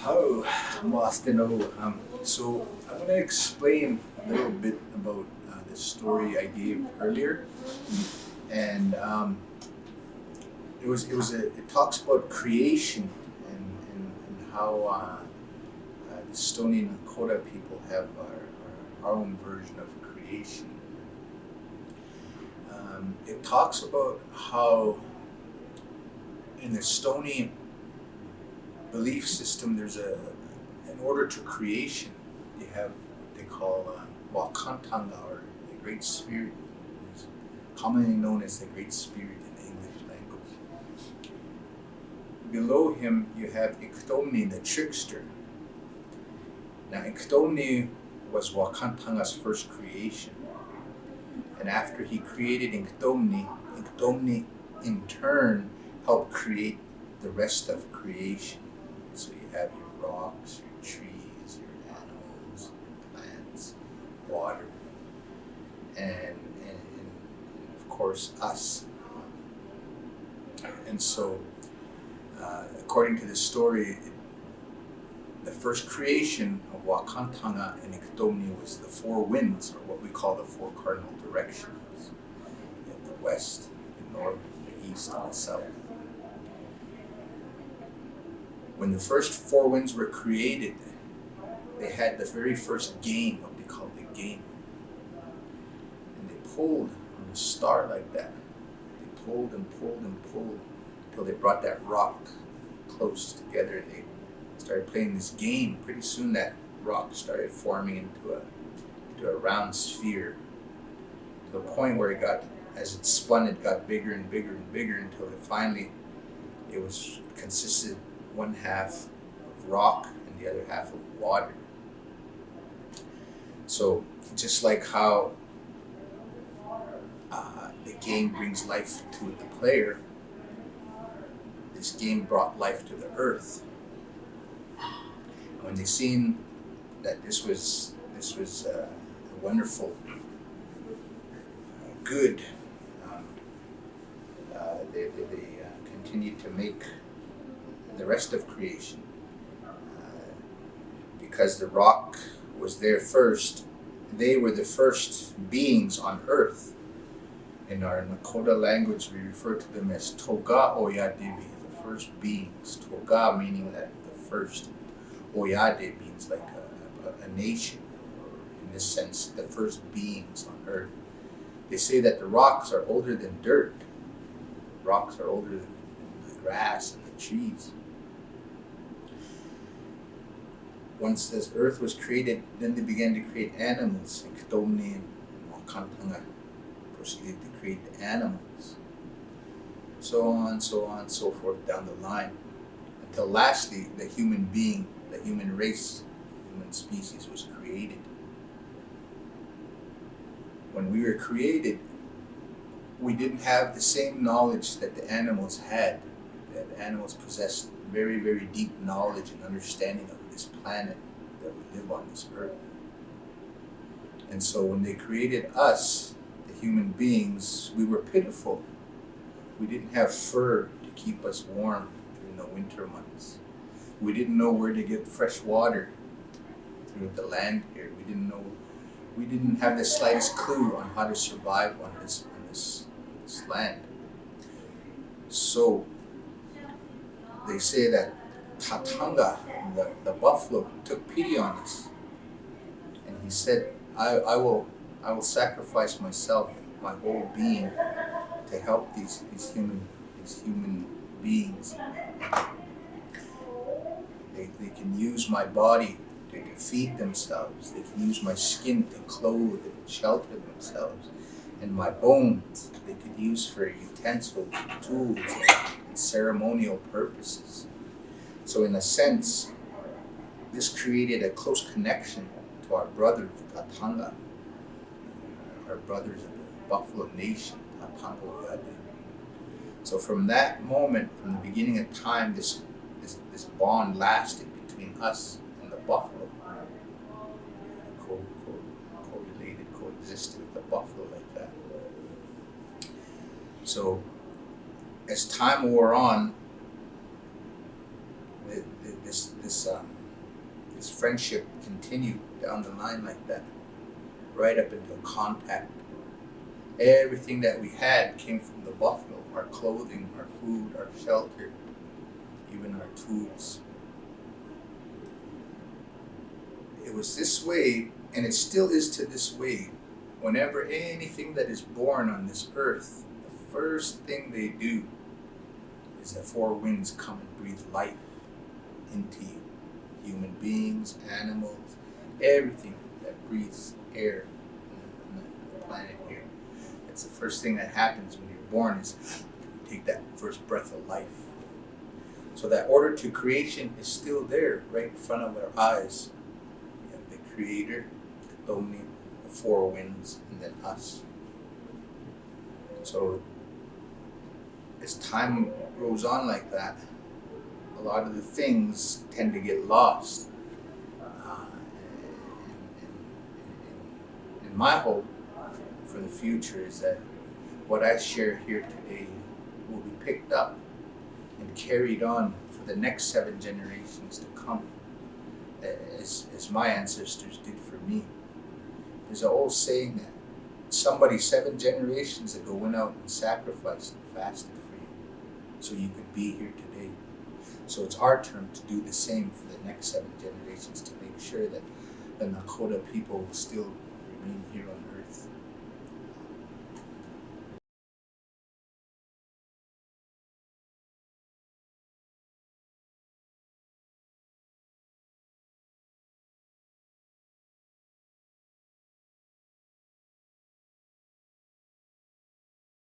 Hello, I'm lost in so I'm going to explain a little bit about the story I gave earlier, and it talks about creation and how the Stoney Nakota people have our own version of creation. It talks about how in the Stoney belief system, in order to creation, you have what they call Wakantanga, or the Great Spirit, is commonly known as the Great Spirit in the English language. Below him, you have Iktomni, the trickster. Now, Iktomni was Wakantanga's first creation, and after he created Iktomni, Iktomni in turn helped create the rest of creation. So you have your rocks, your trees, your animals, your plants, water, and of course us. And so, according to the story, the first creation of Wakantanga and Iktomni was the four winds, or what we call the four cardinal directions. You have the west, the north, the east, and the south. When the first four winds were created, they had the very first game, what they call the game. And they pulled on a star like that. They pulled and pulled and pulled until they brought that rock close together, and they started playing this game. Pretty soon that rock started forming into a round sphere, to the point where as it spun, it got bigger and bigger and bigger until it consisted one half of rock and the other half of water. So just like how the game brings life to the player, this game brought life to the earth. And when they seen that this was a wonderful, good, they continued to make the rest of creation. Because the rock was there first, they were the first beings on earth. In our Nakota language, we refer to them as Toga Oyadibi, the first beings. Toga meaning that the first, Oyade means like a nation, or in this sense, the first beings on earth. They say that the rocks are older than dirt. Rocks are older than the grass and the trees. Once this earth was created, then they began to create animals. Iktomni and Wakantanga proceeded to create the animals. So on, so forth down the line. Until lastly, the human being, the human race, the human species was created. When we were created, we didn't have the same knowledge that the animals had. The animals possessed very, very deep knowledge and understanding of this planet that we live on, this earth. And so when they created us, the human beings, we were pitiful. We didn't have fur to keep us warm during the winter months. We didn't know where to get fresh water through the land here. We didn't have the slightest clue on how to survive on this land. So they say that Tatanga, the buffalo, took pity on us, and he said, I will sacrifice myself, my whole being, to help these human beings. They can use my body to feed themselves. They can use my skin to clothe and shelter themselves, and my bones they could use for utensils, tools, and ceremonial purposes. So in a sense, this created a close connection to our brothers, Tatanga, our brothers of the Buffalo Nation, Tatanga Oyade. So from that moment, from the beginning of time, this bond lasted between us and the buffalo. Co-related, coexisted with the buffalo like that. So as time wore on, this friendship continued down the line like that, right up until contact. Everything that we had came from the buffalo: our clothing, our food, our shelter, even our tools. It was this way, and it still is to this way. Whenever anything that is born on this earth, the first thing they do is the four winds come and breathe life into you. Human beings, animals, everything that breathes air on the planet here. It's the first thing that happens when you're born, is you take that first breath of life. So that order to creation is still there, right in front of our eyes. We have the Creator, the Tony, the four winds, and then us. So as time goes on like that, a lot of the things tend to get lost. And my hope for the future is that what I share here today will be picked up and carried on for the next 7 generations to come, as my ancestors did for me. There's an old saying that somebody 7 generations ago went out and sacrificed and fasted for you so you could be here today. So it's our turn to do the same for the next 7 generations, to make sure that the Nakota people will still remain here on